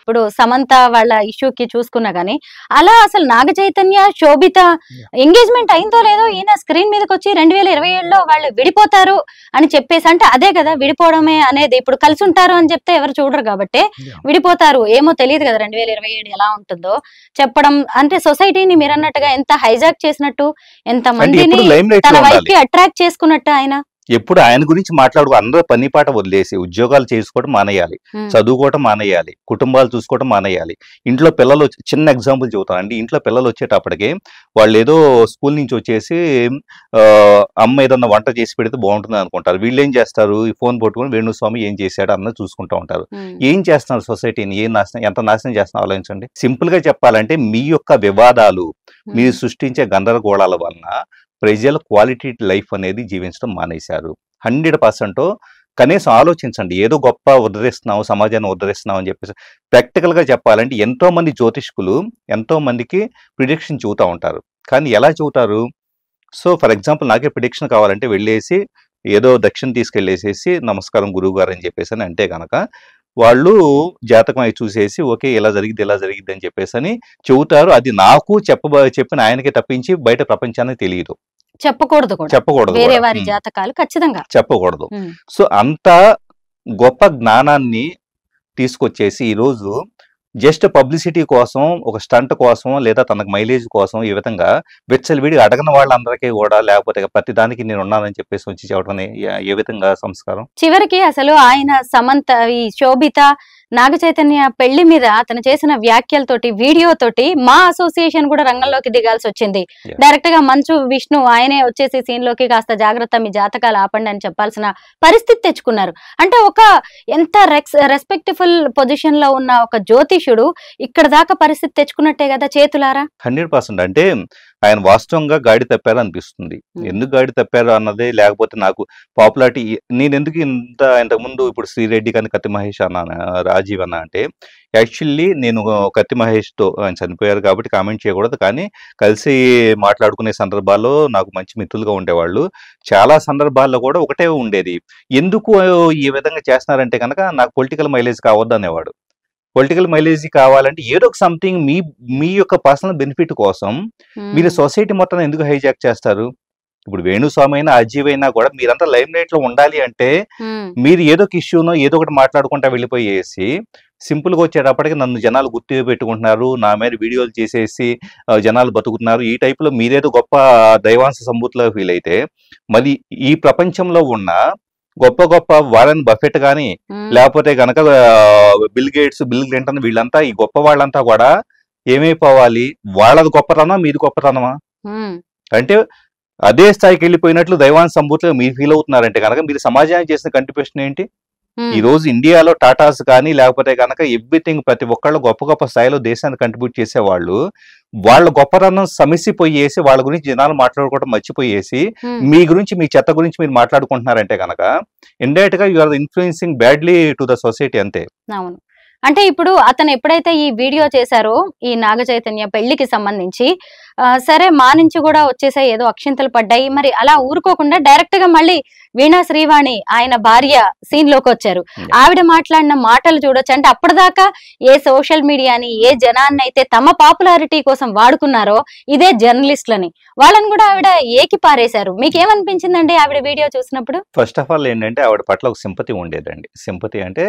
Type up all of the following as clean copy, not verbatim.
ఇప్పుడు సమంత వాళ్ళ ఇష్యూకి చూసుకున్నా గానీ అలా అసలు నాగ చైతన్య శోభిత ఎంగేజ్మెంట్ అయిందో లేదో ఈయన స్క్రీన్ మీదకి వచ్చి 2027లో వాళ్ళు విడిపోతారు అని చెప్పేసి, అంటే అదే కదా విడిపోవడమే అనేది. ఇప్పుడు కలిసి ఉంటారు అని చెప్తే ఎవరు చూడరు కాబట్టి విడిపోతారు ఏమో తెలియదు కదా 2027 ఎలా ఉంటుందో చెప్పడం. అంటే సొసైటీని మీరు అన్నట్టుగా ఎంత హైజాక్ చేసినట్టు, ఎంత మందిని తన వైఫ్ కి అట్రాక్ట్ చేసుకున్నట్టు ఆయన. ఎప్పుడు ఆయన గురించి మాట్లాడుకో, అందరూ పని పాట వదిలేసి ఉద్యోగాలు చేసుకోవడం మానేయాలి, చదువుకోవడం మానేయాలి, కుటుంబాలు చూసుకోవడం మానేయాలి. ఇంట్లో పిల్లలు చిన్న ఎగ్జాంపుల్ చెబుతాను అండి. ఇంట్లో పిల్లలు వచ్చేటప్పటికి వాళ్ళు ఏదో స్కూల్ నుంచి వచ్చేసి అమ్మ ఏదన్నా వంట చేసి పెడితే బాగుంటుంది అనుకుంటారు. వీళ్ళు ఏం చేస్తారు, ఈ ఫోన్ పట్టుకుని వేణుస్వామి ఏం చేశాడు అన్నది చూసుకుంటూ ఉంటారు. ఏం చేస్తున్నారు, సొసైటీని ఎంత నాశనం చేస్తున్నా ఆలోచించండి. సింపుల్ గా చెప్పాలంటే మీ యొక్క వివాదాలు, మీరు సృష్టించే గందరగోళాల వలన ప్రజల క్వాలిటీ లైఫ్ అనేది జీవించడం మానేశారు. 100%. కనీసం ఆలోచించండి. ఏదో గొప్ప ఉద్ధరిస్తున్నాం, సమాజాన్ని ఉద్ధరిస్తున్నాం అని చెప్పేసి ప్రాక్టికల్గా చెప్పాలంటే ఎంతో మంది జ్యోతిష్కులు ఎంతో మందికి ప్రిడిక్షన్ చెబుతూ ఉంటారు. కానీ ఎలా చెబుతారు? సో ఫర్ ఎగ్జాంపుల్ నాకే ప్రిడిక్షన్ కావాలంటే వెళ్ళేసి ఏదో దక్షిణ తీసుకెళ్ళేసేసి నమస్కారం గురువు గారు అని చెప్పేసి అని అంటే కనుక వాళ్ళు జాతకం అయి చూసేసి ఓకే ఇలా జరిగింది అని చెప్పేసి అని చెబుతారు. అది నాకు చెప్పిన ఆయనకి తప్పించి బయట ప్రపంచానికి తెలియదు, చెప్పకూడదు. వేరే వారి జాతకాలు ఖచ్చితంగా చెప్పకూడదు. సో అంత గొప్ప జ్ఞానాన్ని తీసుకొచ్చేసి ఈరోజు జస్ట్ పబ్లిసిటీ కోసం, ఒక స్టంట్ కోసం, లేదా తనకు మైలేజ్ కోసం ఈ విధంగా విచ్చలవిడి అడగని వాళ్ళందరికీ కూడా, లేకపోతే ప్రతి దానికి నేను ఉన్నానని చెప్పేసి వచ్చి చెప్పడం ఏ విధంగా సంస్కారం? చివరికి అసలు ఆయన సమంత, ఈ శోభిత, నాగ చైతన్య పెళ్లి మీద అతను చేసిన వ్యాఖ్యలతోటి, వీడియోతోటి మా అసోసియేషన్ కూడా రంగంలోకి దిగాల్సి వచ్చింది. డైరెక్ట్ గా మంచు విష్ణు ఆయనే వచ్చేసి సీన్ లోకి కాస్త జాగ్రత్త, మీ జాతకాలు ఆపండి అని చెప్పాల్సిన పరిస్థితి తెచ్చుకున్నారు. అంటే ఒక ఎంత రెస్పెక్ట్ఫుల్ పొజిషన్ లో ఉన్న ఒక జ్యోతిషుడు ఇక్కడ దాకా పరిస్థితి తెచ్చుకున్నట్టే కదా చేతులారా. 100%. అంటే ఆయన వాస్తవంగా గాడి తప్పారు అనిపిస్తుంది. ఎందుకు గాడి తప్పారు అన్నదే, లేకపోతే నాకు పాపులారిటీ నేను ఎందుకు ఇంతకుముందు ఇప్పుడు శ్రీరెడ్డి కానీ కత్తి మహేష్ అన్నాను, రాజీవ్ అన్న అంటే యాక్చువల్లీ నేను కత్తి మహేష్తో, ఆయన చనిపోయారు కాబట్టి కామెంట్ చేయకూడదు, కానీ కలిసి మాట్లాడుకునే సందర్భాల్లో నాకు మంచి మిత్రులుగా ఉండేవాళ్ళు. చాలా సందర్భాల్లో కూడా ఒకటే ఉండేది, ఎందుకు ఈ విధంగా చేస్తున్నారంటే కనుక నాకు పొలిటికల్ మైలేజ్ కావద్దు అనేవాడు. పొలిటికల్ మైలేజ్ కావాలంటే ఏదో ఒక సంథింగ్ మీ యొక్క పర్సనల్ బెనిఫిట్ కోసం మీరు సొసైటీ మొత్తం ఎందుకు హైజాక్ చేస్తారు? ఇప్పుడు వేణుస్వామి అయినా అజీవ్ అయినా కూడా మీరంతా లైమ్ లైట్ లో ఉండాలి అంటే మీరు ఏదో ఒక ఇష్యూనో ఏదో ఒకటి మాట్లాడుకుంటా వెళ్ళిపోయేసి సింపుల్ గా వచ్చేటప్పటికి నన్ను జనాలు గుర్తు పెట్టుకుంటున్నారు, నా మీద వీడియోలు చేసేసి జనాలు బతుకుతున్నారు, ఈ టైప్ లో మీరేదో గొప్ప దైవాంశ సంభూతిలో ఫీల్ అయితే, మరి ఈ ప్రపంచంలో ఉన్న గొప్ప గొప్ప వారన్ బఫెట్ కానీ, లేకపోతే గనక బిల్ గేట్స్, బిల్ క్లింటన్, వీళ్ళంతా ఈ గొప్ప వాళ్ళంతా కూడా ఏమైపోవాలి? వాళ్ళది గొప్పతనమా, మీది గొప్పతనమా? అంటే అదే స్థాయికి వెళ్ళిపోయినట్లు దైవాన్ సంభూతిలో మీరు ఫీల్ అవుతున్నారంటే కనుక మీరు సమాజానికి చేసిన కంట్రిబ్యూషన్ ఏంటి? ఈ రోజు ఇండియాలో టాటాస్ కానీ, లేకపోతే కనుక ఎవ్రీథింగ్ ప్రతి ఒక్కళ్ళు గొప్ప గొప్ప స్థాయిలో దేశాన్ని కంట్రిబ్యూట్ చేసేవాళ్ళు, వాళ్ళ గొప్పతనం సమిసిపోయేసి వాళ్ళ గురించి జనాలు మాట్లాడుకోవడం మర్చిపోయేసి మీ గురించి, మీ చెత్త గురించి మీరు మాట్లాడుకుంటున్నారంటే కనుక ఇండైరెక్ట్ గా you are influencing badly to the society అంతే. అవును. అంటే ఇప్పుడు అతను ఎప్పుడైతే ఈ వీడియో చేశారో ఈ నాగ చైతన్య పెళ్లికి సంబంధించి, సరే మా నుంచి కూడా వచ్చేసాయి, ఏదో అక్షింతలు పడ్డాయి, మరి అలా ఊరుకోకుండా డైరెక్ట్ గా మళ్ళీ వీణా శ్రీవాణి ఆయన భార్య సీన్ లోకి వచ్చారు. ఆవిడ మాట్లాడిన మాటలు చూడొచ్చు. అంటే అప్పటిదాకా ఏ సోషల్ మీడియాని, ఏ జనాన్ని అయితే తమ పాపులారిటీ కోసం వాడుకున్నారో ఇదే జర్నలిస్టులని, వాళ్ళని కూడా ఆవిడ ఏకి పారేశారు. మీకేమనిపించిందండి ఆవిడ వీడియో చూసినప్పుడు? ఫస్ట్ ఆఫ్ ఆల్ ఏంటంటే ఆవిడ పట్ల ఒక సింపతి ఉండేదండి. సింపతి అంటే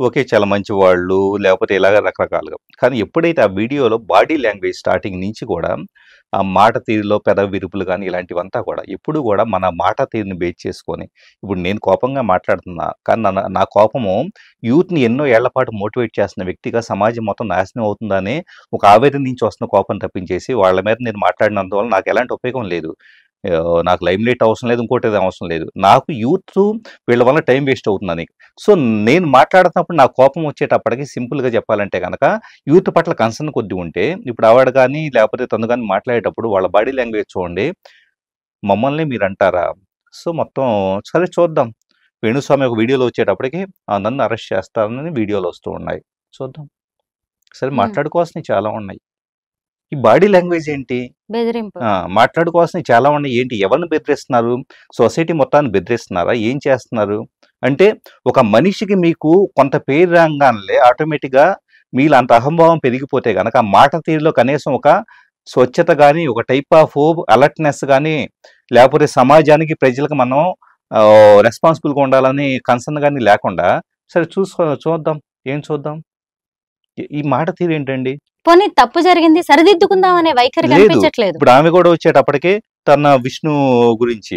ఓకే చాలా మంచి వాళ్ళు, లేకపోతే ఇలాగ రకరకాలుగా. కానీ ఎప్పుడైతే ఆ వీడియోలో బాడీ లాంగ్వేజ్ స్టార్టింగ్ నుంచి కూడా ఆ మాట తీరులో పెదవి విరుపులు కానీ ఇలాంటివంతా కూడా ఎప్పుడు కూడా మన మాట తీరుని బేస్ చేసుకొని, ఇప్పుడు నేను కోపంగా మాట్లాడుతున్నా కానీ నా కోపము యూత్ని ఎన్నో ఏళ్ల పాటు మోటివేట్ చేస్తున్న వ్యక్తిగా సమాజం మొత్తం నాశనం అవుతుందని ఒక ఆవేదన నుంచి వస్తున్న కోపం తప్పించేసి వాళ్ళ మీద నేను మాట్లాడినందువల్ల నాకు ఎలాంటి ఉపయోగం లేదు. నాకు లైమ్ లైట్ అవసరం లేదు, ఇంకోటి అవసరం లేదు. నాకు యూత్ వీళ్ళ వల్ల టైం వేస్ట్ అవుతుందని. సో నేను మాట్లాడుతున్నప్పుడు నాకు కోపం వచ్చేటప్పటికి సింపుల్గా చెప్పాలంటే కనుక యూత్ పట్ల కన్సర్న్ కొద్ది ఉంటే, ఇప్పుడు ఆవిడ కానీ లేకపోతే తను కానీ మాట్లాడేటప్పుడు వాళ్ళ బాడీ లాంగ్వేజ్ చూడండి, మమ్మల్ని మీరు అంటారా? సో మొత్తం సరే చూద్దాం. వేణుస్వామి ఒక వీడియోలో వచ్చేటప్పటికి నన్ను అరెస్ట్ చేస్తారని వీడియోలు వస్తూ ఉన్నాయి, చూద్దాం. సరే మాట్లాడుకోవాల్సినవి చాలా ఉన్నాయి. ఈ బాడీ లాంగ్వేజ్ ఏంటి? మాట్లాడుకోవాల్సినవి చాలా ఉన్నాయి. ఏంటి? ఎవరిని బెదిరిస్తున్నారు? సొసైటీ మొత్తాన్ని బెదిరిస్తున్నారా? ఏం చేస్తున్నారు? అంటే ఒక మనిషికి మీకు కొంత పేరు రాగానే ఆటోమేటిక్గా మీలో అంత అహంభావం పెరిగిపోతే గనక ఆ మాట తీరులో కనీసం ఒక స్వచ్ఛత గాని, ఒక టైప్ ఆఫ్ అలర్ట్‌నెస్ గాని, లేకపోతే సమాజానికి, ప్రజలకు మనం రెస్పాన్సిబుల్‌గా ఉండాలని కన్సర్న్ గాని లేకుండా, సరే చూద్దాం. ఏం చూద్దాం? ఈ మాట తీరేంటండి? పోనీ తప్పు జరిగింది సరిదిద్దుకుందాం అనే వైఖరి లేదు. కనిపించట్లేదు. ఇప్పుడు ఆమె గూడా వచ్చేటప్పటికి తన విష్ణు గురించి,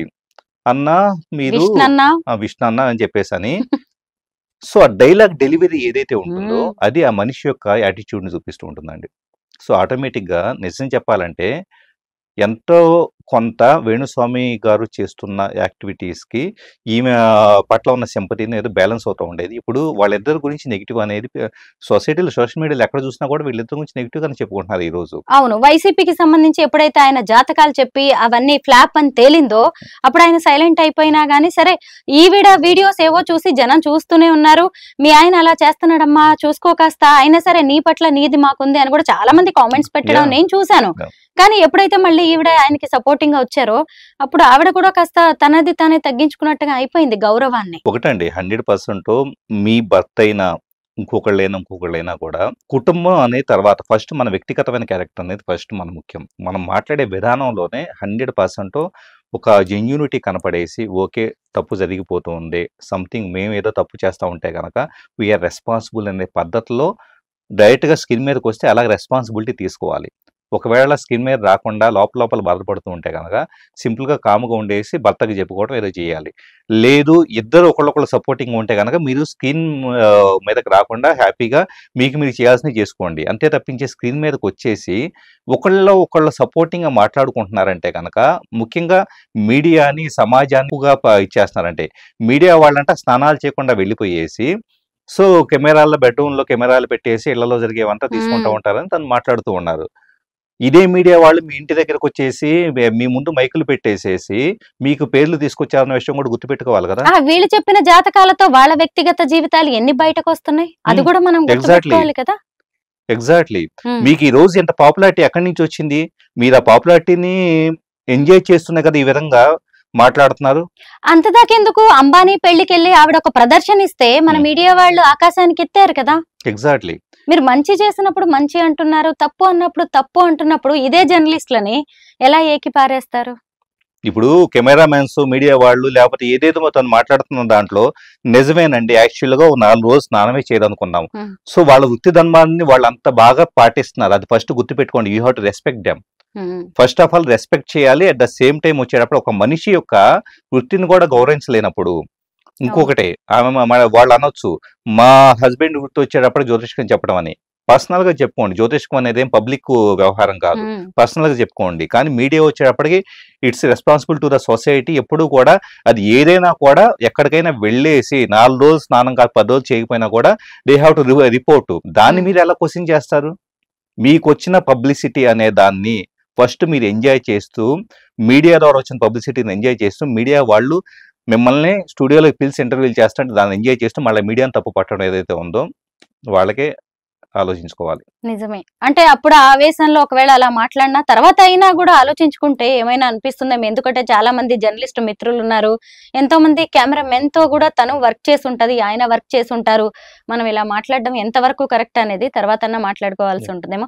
"అన్నా మీరు" విష్ణన్న విష్ణు అన్న అని చెప్పేసని. సో, ఆ డైలాగ్ డెలివరీ ఏదైతే ఉంటుందో, అది ఆ మనిషి యొక్క యాటిట్యూడ్‌ని చూపిస్తూ ఉంటుందండి. సో, ఆటోమేటిక్‌గా నిజం చెప్పాలంటే, ఎంతో కొంత వేణుస్వామి గారు చేస్తున్న యాక్టివిటీస్‌కి ఈమె పట్ల ఉన్న సింపతిని ఏదో బ్యాలెన్స్ అవుతూ ఉండేది. ఇప్పుడు వాళ్ళిద్దరి గురించి నెగెటివ్ అనేది సొసైటీలో, సోషల్ మీడియాలో ఎక్కడ చూసినా కూడా వీళ్ళిద్దరి గురించి నెగెటివ్‌గానే చెప్పుకుంటున్నారు ఈరోజు. అవును. వైసీపీకి సంబంధించి ఎప్పుడైతే ఆయన జాతకాలు చెప్పి అవన్నీ ఫ్లాప్ అని తేలిందో, అప్పుడు ఆయన సైలెంట్ అయిపోయినా గానీ, సరే ఈవిడ వీడియోస్ ఏవో చూసి జనం చూస్తూనే ఉన్నారు. మీ ఆయన అలా చేస్తున్నాడమ్మా చూసుకో కాస్త, అయినా సరే నీ పట్ల నీది మాకుంది అని కూడా చాలా మంది కామెంట్స్ పెట్టడం యాహ్! నేను చూశాను. యాహ్! కానీ ఎప్పుడైతే మళ్ళీ ఈవిడ ఆయనకి సపోర్టింగ్ గా వచ్చారో, అప్పుడు ఆవిడ కూడా కాస్త తనది తానే తగ్గించుకున్నట్టుగా అయిపోయింది గౌరవాన్ని. ఒకటండి 100% మీ భర్త అయినా, ఇంకొకళ్ళైనా కూడా కుటుంబం అనే తర్వాత ఫస్ట్ మన వ్యక్తిగతమైన క్యారెక్టర్ అనేది ఫస్ట్ మన ముఖ్యం. మనం మాట్లాడే విధానంలోనే 100% ఒక జెన్యూనిటీ కనపడేసి, ఓకే. తప్పు జరిగిపోతూ ఉంది. సంథింగ్ మేమేదో తప్పు చేస్తా ఉంటే గనక వీఆర్ రెస్పాన్సిబుల్ అనే పద్ధతిలో డైరెక్ట్‌గా స్కిన్ మీదకొస్తే అలాగ రెస్పాన్సిబిలిటీ తీసుకోవాలి. ఒకవేళ స్కిన్ మీద రాకుండా లోపల బాధపడుతూ ఉంటే గనక సింపుల్‌గా కామ్‌గా ఉండేసి భర్తకి చెప్పుకోవడం ఏదో చేయాలి. లేదు ఇద్దరు ఒకళ్ళొకళ్ళు సపోర్టింగ్‌గా ఉంటే గనక మీరు స్క్రీన్ మీదకి రాకుండా హ్యాపీగా మీకు మీరు చేయాల్సినవి చేసుకోండి. అంతే తప్పించి స్క్రీన్ మీదకొచ్చేసి ఒకళ్ళు సపోర్టింగ్‌గా మాట్లాడుకుంటున్నారంటే గనక ముఖ్యంగా మీడియాని, సమాజాన్ని ఎక్కువగా ఇచ్చేస్తున్నారంటే మీడియా వాళ్ళంట స్నానాలు చేయకుండా వెళ్ళిపోయేసి సో, బెడ్‌రూమ్‌లో కెమెరాలు పెట్టేసి ఇళ్లలో జరిగేవంతా తీసుకుంటా ఉంటారని తను మాట్లాడుతూ ఉన్నారు. ఇదే మీడియా వాళ్ళు మీ ఇంటి దగ్గరకొచ్చేసి మీ ముందు మైకులు పెట్టేసేసి మీకు పేర్లు తీసుకొచ్చారన్న విషయం కూడా గుర్తుపెట్టుకోవాలి గదా! వీళ్ళు చెప్పిన జాతకాలతో వాళ్ళ వ్యక్తిగత జీవితాలు ఎన్ని బయటకొస్తున్నాయి? అది కూడా మనం ఎగ్జాక్ట్‌లీ. గుర్తుపెట్టుకోవాలి కదా! ఎగ్జాక్ట్‌లీ. హ్మ్. మీకు ఈ రోజు ఇంత పాపులారిటీ ఎక్కడి నుంచొచ్చింది? మీరు ఆ పాపులారిటీని ఎంజాయ్ చేస్తూనే కదా ఈ విధంగా మాట్లాడుతున్నారు. అంతదాకెందుకు అంబానీ పెళ్లికెళ్ళి ఆవిడ ఒక ప్రదర్శన ఇస్తే మన హ్మ్. మీడియా వాళ్ళు ఆకాశానికి ఎత్తారు కదా! ఎగ్జాక్ట్‌లీ. మీరు మంచి చేసినప్పుడు మంచి అంటున్నారు, తప్పు అన్నప్పుడు తప్పు అంటున్నప్పుడు ఇదే జర్నలిస్టులని ఎలా ఏకిపారేస్తారు? ఇప్పుడు కెమెరామెన్స్, మీడియా వాళ్ళు లేకపోతే ఏదేదో తను మాట్లాడుతున్న దాంట్లో నిజమేనండి. యాక్చువల్‌గా ఓ 4 రోజులు స్నానమే చేయరనుకున్నాం. హ్మ్. సో, వాళ్ళ వృత్తి ధర్మాన్ని వాళ్ళంత బాగా పాటిస్తున్నారు. అది ఫస్ట్ గుర్తుపెట్టుకోండి. You have to respect them. హ్మ్. ఫస్ట్ ఆఫ్ ఆల్ రెస్పెక్ట్ చేయాలి. అట్ ద సేమ్ టైమ్ వచ్చేటప్పుడు ఒక మనిషి యొక్క వృత్తిని కూడా గౌరవించలేనప్పుడు అవును. ఇంకొకటి ఆమె వాళ్ళు అనొచ్చు మా హస్బెండ్ వృత్తి వచ్చేటప్పుడు జ్యోతిష్కం చెప్పడం అని. పర్సనల్‌గా చెప్పుకోండి. జ్యోతిష్కం అనేది ఏం పబ్లిక్ వ్యవహారం కాదు. హ్మ్. పర్సనల్‌గా చెప్పుకోండి. కానీ మీడియా వచ్చేటప్పటికి it's responsible to the society. ఎప్పుడూ కూడా అది ఏదైనా కూడా ఎక్కడికైనా వెళ్ళేసి 4 రోజులు స్నానం కాక 10 రోజులు చేయకపోయినా కూడా దే హావ్ టు రిపోర్ట్. దాన్ని హ్మ్. మీరు ఎలా క్వెషన్ చేస్తారు? మీకొచ్చిన పబ్లిసిటీ అనే దాన్ని ఫస్ట్ మీరు ఎంజాయ్ చేస్తూ, మీడియా ద్వారా వచ్చిన పబ్లిసిటీని ఎంజాయ్ చేస్తూ, మీడియా వాళ్ళు మిమ్మల్ని స్టూడియోలోకి పిలిచి ఇంటర్వ్యూలు చేస్తుంటే దాన్ని ఎంజాయ్ చేస్తూ మళ్ళీ మీడియాని తప్పు పట్టడం ఏదైతే ఉందో వాళ్ళకే ఆలోచించుకోవాలి. నిజమే. అంటే అప్పుడు ఆ ఆవేశంలో ఒకవేళ అలా మాట్లాడినా తర్వాత అయినా గూడా ఆలోచించుకుంటే ఏమైనా అనిపిస్తుందేమో. ఎందుకంటే చాలా మంది జర్నలిస్ట్ మిత్రులున్నారు. ఎంతో మంది కెమెరామెన్‌తో గూడా తను వర్క్ చేసుంటది. ఆయన వర్క్ చేసుంటారు. మనం ఇలా మాట్లాడడం ఎంతవరకు కరెక్ట్ అనేది తర్వాతన్నా మాట్లాడుకోవాల్సి ఉంటుందేమో.